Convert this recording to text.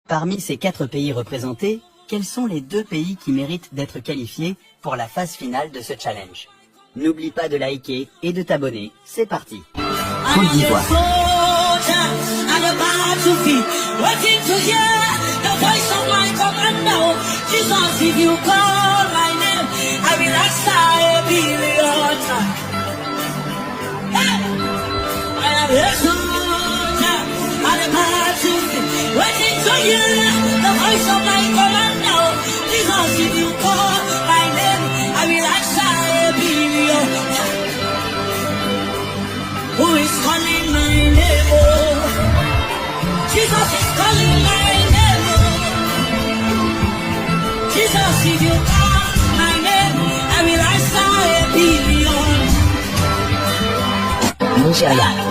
Parmi ces 4 pays représentés, quels sont les 2 pays qui méritent d'être qualifiés pour la phase finale de ce challenge? N'oublie pas de liker et de t'abonner, c'est parti. Côte d'Ivoire. Who is calling my name? Oh, Jesus is calling my name. Oh, Jesus, if you call my name, I will answer a billion. Nigeria.